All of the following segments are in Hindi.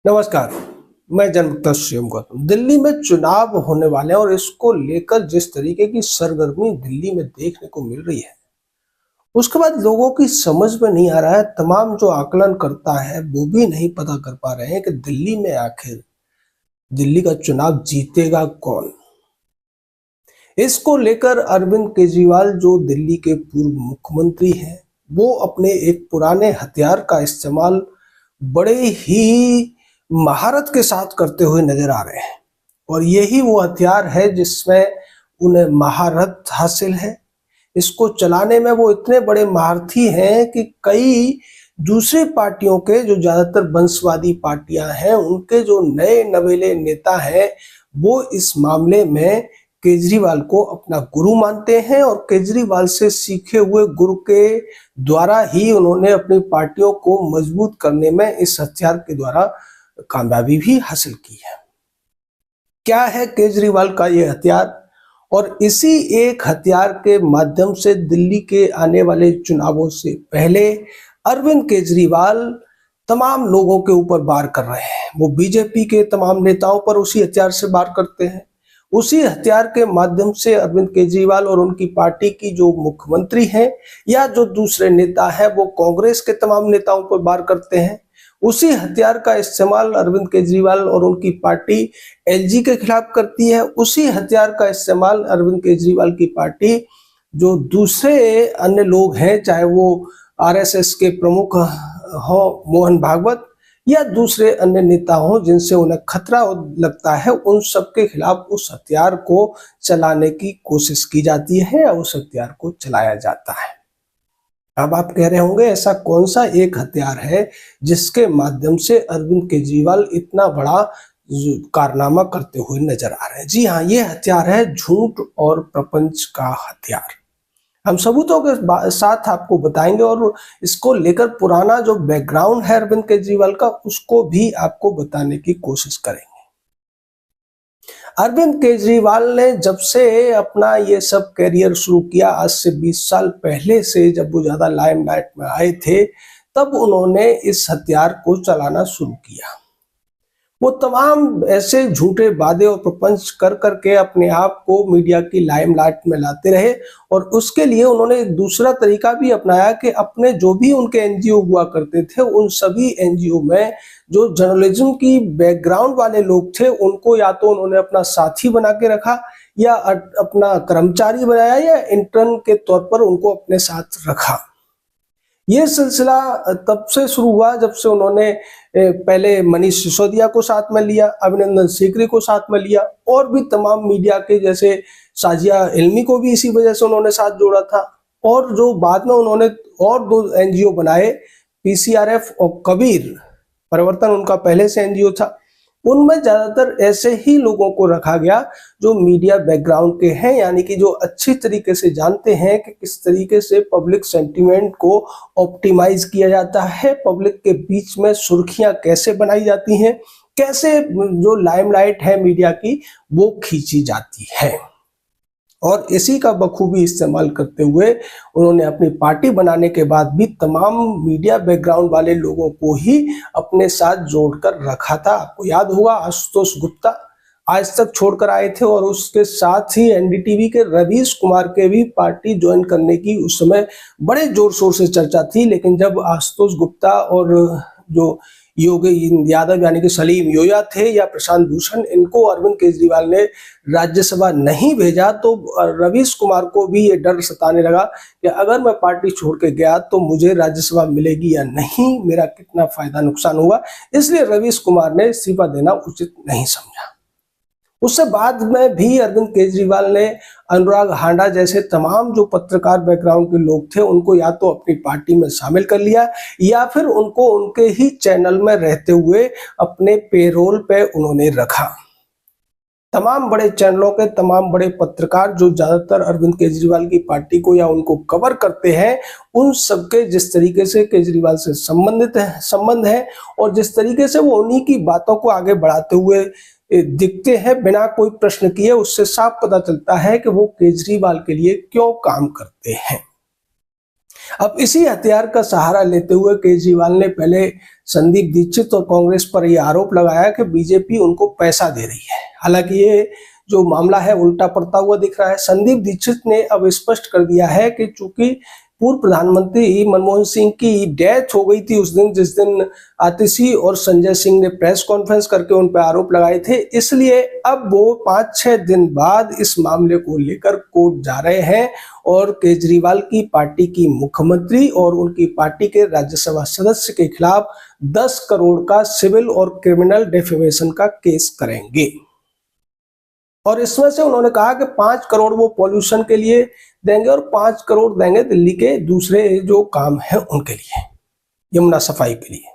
नमस्कार। मैं जन्मता शिवम गौतम। दिल्ली में चुनाव होने वाले हैं और इसको लेकर जिस तरीके की सरगर्मी दिल्ली में देखने को मिल रही है, उसके बाद लोगों की समझ में नहीं आ रहा है। तमाम जो आकलन करता है वो भी नहीं पता कर पा रहे हैं कि दिल्ली में आखिर दिल्ली का चुनाव जीतेगा कौन। इसको लेकर अरविंद केजरीवाल जो दिल्ली के पूर्व मुख्यमंत्री हैं, वो अपने एक पुराने हथियार का इस्तेमाल बड़े ही महारत के साथ करते हुए नजर आ रहे हैं। और यही वो हथियार है जिसमें उन्हें महारत हासिल है। इसको चलाने में वो इतने बड़े महारथी हैं कि कई दूसरी पार्टियों के जो ज्यादातर वंशवादी पार्टियां हैं, उनके जो नए नवेले नेता हैं, वो इस मामले में केजरीवाल को अपना गुरु मानते हैं और केजरीवाल से सीखे हुए गुरु के द्वारा ही उन्होंने अपनी पार्टियों को मजबूत करने में इस हथियार के द्वारा कामयाबी भी हासिल की है। क्या है केजरीवाल का ये हथियार? और इसी एक हथियार के माध्यम से दिल्ली के आने वाले चुनावों से पहले अरविंद केजरीवाल तमाम लोगों के ऊपर वार कर रहे हैं। वो बीजेपी के तमाम नेताओं पर उसी हथियार से वार करते हैं। उसी हथियार के माध्यम से अरविंद केजरीवाल और उनकी पार्टी की जो मुख्यमंत्री हैं या जो दूसरे नेता हैं, वो कांग्रेस के तमाम नेताओं पर वार करते हैं। उसी हथियार का इस्तेमाल अरविंद केजरीवाल और उनकी पार्टी एलजी के खिलाफ करती है। उसी हथियार का इस्तेमाल अरविंद केजरीवाल की पार्टी जो दूसरे अन्य लोग हैं, चाहे वो आरएसएस के प्रमुख हो मोहन भागवत या दूसरे अन्य नेता हों जिनसे उन्हें खतरा लगता है, उन सबके खिलाफ उस हथियार को चलाने की कोशिश की जाती है या उस हथियार को चलाया जाता है। अब आप कह रहे होंगे ऐसा कौन सा एक हथियार है जिसके माध्यम से अरविंद केजरीवाल इतना बड़ा कारनामा करते हुए नजर आ रहे हैं। जी हाँ, ये हथियार है झूठ और प्रपंच का हथियार। हम सबूतों के साथ आपको बताएंगे और इसको लेकर पुराना जो बैकग्राउंड है अरविंद केजरीवाल का, उसको भी आपको बताने की कोशिश करेंगे। अरविंद केजरीवाल ने जब से अपना ये सब करियर शुरू किया, आज से 20 साल पहले से, जब वो ज्यादा लाइमलाइट में आए थे, तब उन्होंने इस हथियार को चलाना शुरू किया। वो तमाम ऐसे झूठे वादे और प्रपंच कर करके अपने आप को मीडिया की लाइमलाइट में लाते रहे। और उसके लिए उन्होंने एक दूसरा तरीका भी अपनाया कि अपने जो भी उनके एनजीओ हुआ करते थे, उन सभी एनजीओ में जो जर्नलिज्म की बैकग्राउंड वाले लोग थे, उनको या तो उन्होंने अपना साथी बना के रखा या अपना कर्मचारी बनाया या इंटर्न के तौर पर उनको अपने साथ रखा। ये सिलसिला तब से शुरू हुआ जब से उन्होंने पहले मनीष सिसोदिया को साथ में लिया, अभिनंदन सीकरी को साथ में लिया और भी तमाम मीडिया के जैसे साजिया इल्मी को भी इसी वजह से उन्होंने साथ जोड़ा था। और जो बाद में उन्होंने और दो एनजीओ बनाए, पीसीआरएफ और कबीर परिवर्तन, उनका पहले से एनजीओ था, उनमें ज्यादातर ऐसे ही लोगों को रखा गया जो मीडिया बैकग्राउंड के हैं, यानी कि जो अच्छी तरीके से जानते हैं कि किस तरीके से पब्लिक सेंटिमेंट को ऑप्टिमाइज किया जाता है, पब्लिक के बीच में सुर्खियां कैसे बनाई जाती हैं, कैसे जो लाइमलाइट है मीडिया की वो खींची जाती है। और इसी का बखूबी इस्तेमाल करते हुए उन्होंने अपनी पार्टी बनाने के बाद भी तमाम मीडिया बैकग्राउंड वाले लोगों को ही अपने साथ जोड़कर रखा था। आपको याद होगा, आशुतोष गुप्ता आज तक छोड़कर आए थे और उसके साथ ही एनडीटीवी के रवीश कुमार के भी पार्टी ज्वाइन करने की उस समय बड़े जोर शोर से चर्चा थी। लेकिन जब आशुतोष गुप्ता और जो योगी यादव यानी कि सलीम योया थे या प्रशांत भूषण, इनको अरविंद केजरीवाल ने राज्यसभा नहीं भेजा, तो रवीश कुमार को भी ये डर सताने लगा कि अगर मैं पार्टी छोड़ के गया तो मुझे राज्यसभा मिलेगी या नहीं, मेरा कितना फायदा नुकसान होगा। इसलिए रवीश कुमार ने इस्तीफा देना उचित नहीं समझा। उससे बाद में भी अरविंद केजरीवाल ने अनुराग हांडा जैसे तमाम जो पत्रकार बैकग्राउंड के लोग थे, उनको या तो अपनी पार्टी में शामिल कर लिया या फिर उनको उनके ही चैनल में रहते हुए अपने पेरोल पे उन्होंने रखा। तमाम बड़े चैनलों के तमाम बड़े पत्रकार जो ज्यादातर अरविंद केजरीवाल की पार्टी को या उनको कवर करते हैं, उन सबके जिस तरीके से केजरीवाल से संबंध है और जिस तरीके से वो उन्हीं की बातों को आगे बढ़ाते हुए दिखते हैं बिना कोई प्रश्न किए, उससे साफ पता चलता है कि वो केजरीवाल के लिए क्यों काम करते हैं। अब इसी हथियार का सहारा लेते हुए केजरीवाल ने पहले संदीप दीक्षित और कांग्रेस पर यह आरोप लगाया कि बीजेपी उनको पैसा दे रही है। हालांकि ये जो मामला है उल्टा पड़ता हुआ दिख रहा है। संदीप दीक्षित ने अब स्पष्ट कर दिया है कि चूंकि पूर्व प्रधानमंत्री मनमोहन सिंह की डेथ हो गई थी उस दिन, जिस दिन आतिशी और संजय सिंह ने प्रेस कॉन्फ्रेंस करके उन पर आरोप लगाए थे, इसलिए अब वो 5-6 दिन बाद इस मामले को लेकर कोर्ट जा रहे हैं और केजरीवाल की पार्टी की मुख्यमंत्री और उनकी पार्टी के राज्यसभा सदस्य के खिलाफ 10 करोड़ का सिविल और क्रिमिनल डिफेमेशन का केस करेंगे। और इसमें से उन्होंने कहा कि 5 करोड़ वो पॉल्यूशन के लिए देंगे और 5 करोड़ देंगे दिल्ली के दूसरे जो काम है उनके लिए, यमुना सफाई के लिए।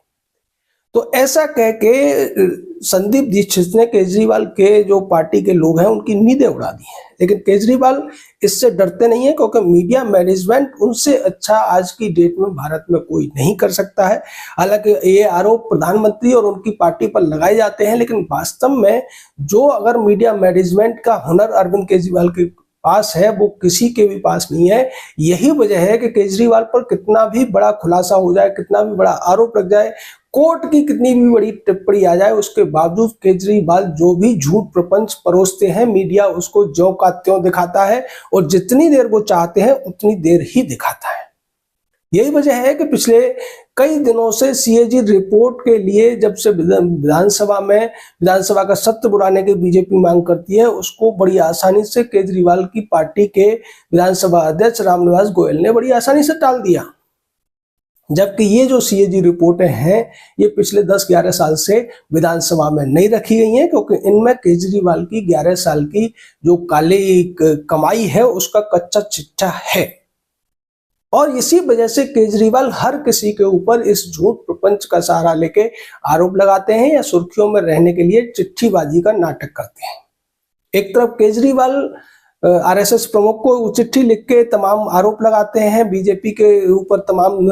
तो ऐसा कह के संदीप दीक्षित ने केजरीवाल के जो पार्टी के लोग हैं उनकी नींदें उड़ा दी हैं। लेकिन केजरीवाल इससे डरते नहीं है, क्योंकि मीडिया मैनेजमेंट उनसे अच्छा आज की डेट में भारत में कोई नहीं कर सकता है। हालांकि ये आरोप प्रधानमंत्री और उनकी पार्टी पर लगाए जाते हैं, लेकिन वास्तव में जो अगर मीडिया मैनेजमेंट का हुनर अरविंद केजरीवाल के पास है वो किसी के भी पास नहीं है। यही वजह है कि केजरीवाल पर कितना भी बड़ा खुलासा हो जाए, कितना भी बड़ा आरोप लग जाए, कोर्ट की कितनी भी बड़ी टिप्पणी आ जाए, उसके बावजूद केजरीवाल जो भी झूठ प्रपंच परोसते हैं मीडिया उसको ज्यों का त्यों दिखाता है और जितनी देर वो चाहते हैं उतनी देर ही दिखाता है। यही वजह है कि पिछले कई दिनों से सीएजी रिपोर्ट के लिए जब से विधानसभा का सत्र बुलाने की बीजेपी मांग करती है, उसको बड़ी आसानी से केजरीवाल की पार्टी के विधानसभा अध्यक्ष रामनिवास गोयल ने बड़ी आसानी से टाल दिया। जबकि ये जो सीएजी रिपोर्टें हैं ये पिछले 10-11 साल से विधानसभा में नहीं रखी गई हैं, क्योंकि इनमें केजरीवाल की 11 साल की जो काली कमाई है उसका कच्चा चिट्ठा है। और इसी वजह से केजरीवाल हर किसी के ऊपर इस झूठ प्रपंच का सहारा लेके आरोप लगाते हैं या सुर्खियों में रहने के लिए चिट्ठीबाजी का नाटक करते हैं। एक तरफ केजरीवाल आरएसएस प्रमुख को चिट्ठी लिख के तमाम आरोप लगाते हैं, बीजेपी के ऊपर तमाम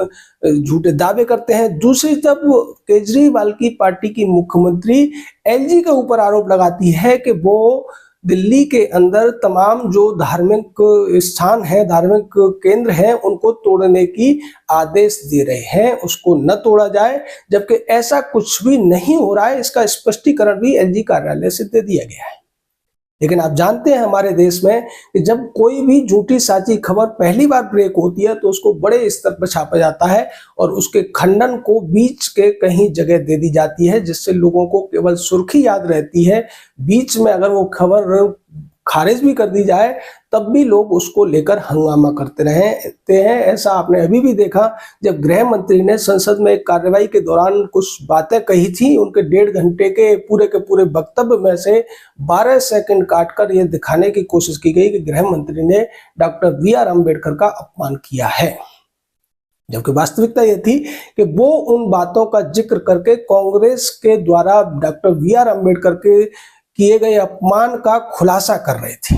झूठे दावे करते हैं। दूसरी तरफ केजरीवाल की पार्टी की मुख्यमंत्री एलजी के ऊपर आरोप लगाती है कि वो दिल्ली के अंदर तमाम जो धार्मिक स्थान है, धार्मिक केंद्र हैं, उनको तोड़ने की आदेश दे रहे हैं, उसको न तोड़ा जाए। जबकि ऐसा कुछ भी नहीं हो रहा है, इसका स्पष्टीकरण भी एलजी कार्यालय से दे दिया गया है। लेकिन आप जानते हैं हमारे देश में कि जब कोई भी झूठी साची खबर पहली बार ब्रेक होती है तो उसको बड़े स्तर पर छापा जाता है और उसके खंडन को बीच के कहीं जगह दे दी जाती है, जिससे लोगों को केवल सुर्खी याद रहती है। बीच में अगर वो खबर खारिज भी कर दी जाए तब भी लोग उसको लेकर हंगामा करते रहते हैं। ऐसा आपने अभी भी देखा जब गृह मंत्री ने संसद में एक कार्यवाही के दौरान कुछ बातें कही थी, उनके 1.5 घंटे के पूरे वक्तव्य में से 12 सेकंड काटकर यह दिखाने की कोशिश की गई कि गृह मंत्री ने डॉक्टर BR अम्बेडकर का अपमान किया है। जबकि वास्तविकता यह थी कि वो उन बातों का जिक्र करके कांग्रेस के द्वारा डॉक्टर BR अम्बेडकर के किए गए अपमान का खुलासा कर रहे थे।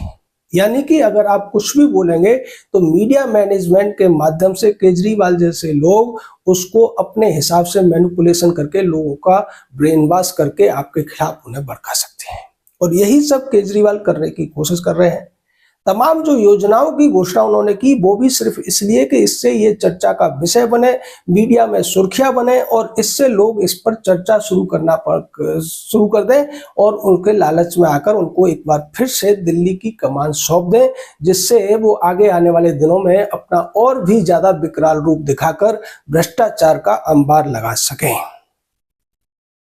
यानी कि अगर आप कुछ भी बोलेंगे तो मीडिया मैनेजमेंट के माध्यम से केजरीवाल जैसे लोग उसको अपने हिसाब से मैनिपुलेशन करके लोगों का ब्रेन वॉश करके आपके खिलाफ उन्हें भड़का सकते हैं। और यही सब केजरीवाल करने की कोशिश कर रहे हैं। तमाम जो योजनाओं की घोषणा उन्होंने की वो भी सिर्फ इसलिए कि इससे ये चर्चा का विषय बने, मीडिया में सुर्खियां बने और इससे लोग इस पर चर्चा शुरू कर दें और उनके लालच में आकर उनको एक बार फिर से दिल्ली की कमान सौंप दें, जिससे वो आगे आने वाले दिनों में अपना और भी ज्यादा विकराल रूप दिखाकर भ्रष्टाचार का अंबार लगा सकें।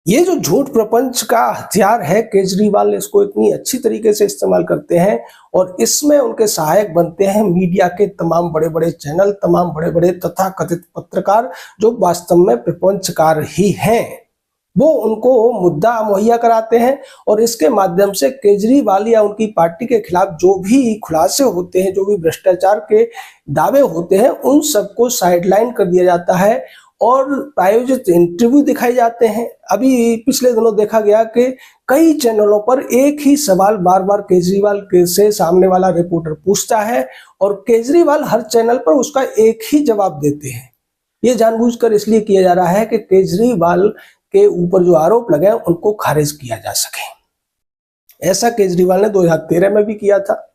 ये जो झूठ प्रपंच का हथियार है, केजरीवाल इसको इतनी अच्छी तरीके से इस्तेमाल करते हैं और इसमें उनके सहायक बनते हैं मीडिया के तमाम बड़े बड़े चैनल, तमाम बड़े बड़े तथाकथित पत्रकार जो वास्तव में प्रपंचकार ही हैं। वो उनको मुद्दा मुहैया कराते हैं और इसके माध्यम से केजरीवाल या उनकी पार्टी के खिलाफ जो भी खुलासे होते हैं, जो भी भ्रष्टाचार के दावे होते हैं, उन सबको साइडलाइन कर दिया जाता है और प्रायोजित इंटरव्यू दिखाए जाते हैं। अभी पिछले दिनों देखा गया कि कई चैनलों पर एक ही सवाल बार बार केजरीवाल से सामने वाला रिपोर्टर पूछता है और केजरीवाल हर चैनल पर उसका एक ही जवाब देते हैं। ये जानबूझकर इसलिए किया जा रहा है कि केजरीवाल के ऊपर जो आरोप लगे उनको खारिज किया जा सके। ऐसा केजरीवाल ने 2013 में भी किया था,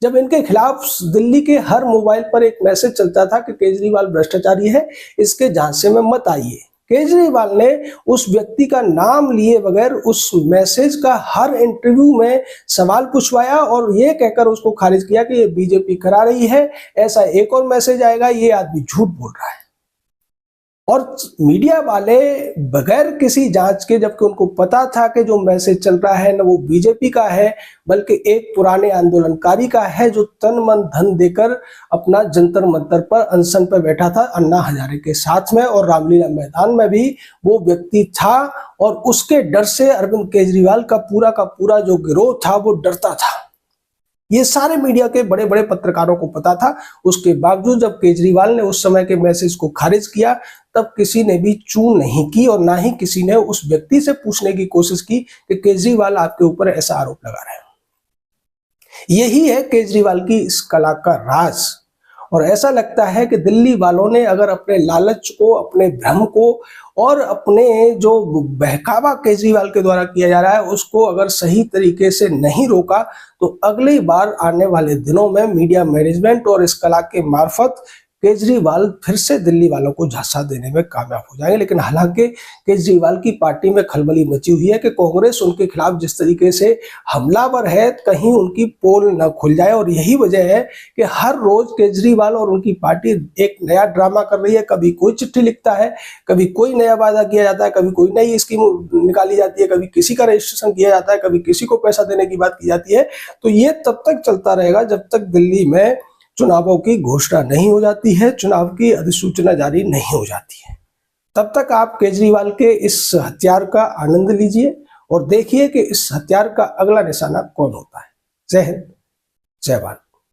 जब इनके खिलाफ दिल्ली के हर मोबाइल पर एक मैसेज चलता था कि केजरीवाल भ्रष्टाचारी है, इसके झांसे में मत आइए। केजरीवाल ने उस व्यक्ति का नाम लिए बगैर उस मैसेज का हर इंटरव्यू में सवाल पूछवाया और ये कहकर उसको खारिज किया कि ये बीजेपी करा रही है, ऐसा एक और मैसेज आएगा, ये आदमी झूठ बोल रहा है। और मीडिया वाले बगैर किसी जांच के, जबकि उनको पता था कि जो मैसेज चल रहा है न वो बीजेपी का है बल्कि एक पुराने आंदोलनकारी का है जो तन मन धन देकर अपना जंतर मंतर पर अनशन पर बैठा था अन्ना हजारे के साथ में, और रामलीला मैदान में भी वो व्यक्ति था, और उसके डर से अरविंद केजरीवाल का पूरा जो गिरोह था वो डरता था। ये सारे मीडिया के बड़े बड़े पत्रकारों को पता था। उसके बावजूद जब केजरीवाल ने उस समय के मैसेज को खारिज किया, तब किसी ने भी चू नहीं की और ना ही किसी ने उस व्यक्ति से पूछने की कोशिश की कि केजरीवाल आपके ऊपर ऐसा आरोप लगा रहे हैं। यही है केजरीवाल की इस कला का राज। और ऐसा लगता है कि दिल्ली वालों ने अगर अपने लालच को, अपने भ्रम को और अपने जो बहकावा केजरीवाल के द्वारा किया जा रहा है उसको अगर सही तरीके से नहीं रोका, तो अगली बार आने वाले दिनों में मीडिया मैनेजमेंट और इस कला के मार्फत केजरीवाल फिर से दिल्ली वालों को झांसा देने में कामयाब हो जाएंगे। लेकिन हालांकि केजरीवाल की पार्टी में खलबली मची हुई है कि कांग्रेस उनके खिलाफ जिस तरीके से हमलावर है, कहीं उनकी पोल न खुल जाए। और यही वजह है कि हर रोज केजरीवाल और उनकी पार्टी एक नया ड्रामा कर रही है। कभी कोई चिट्ठी लिखता है, कभी कोई नया वादा किया जाता है, कभी कोई नई स्कीम निकाली जाती है, कभी किसी का रजिस्ट्रेशन किया जाता है, कभी किसी को पैसा देने की बात की जाती है। तो ये तब तक चलता रहेगा जब तक दिल्ली में चुनावों की घोषणा नहीं हो जाती है, चुनाव की अधिसूचना जारी नहीं हो जाती है। तब तक आप केजरीवाल के इस हथियार का आनंद लीजिए और देखिए कि इस हथियार का अगला निशाना कौन होता है। जय हिंद, जय भारत।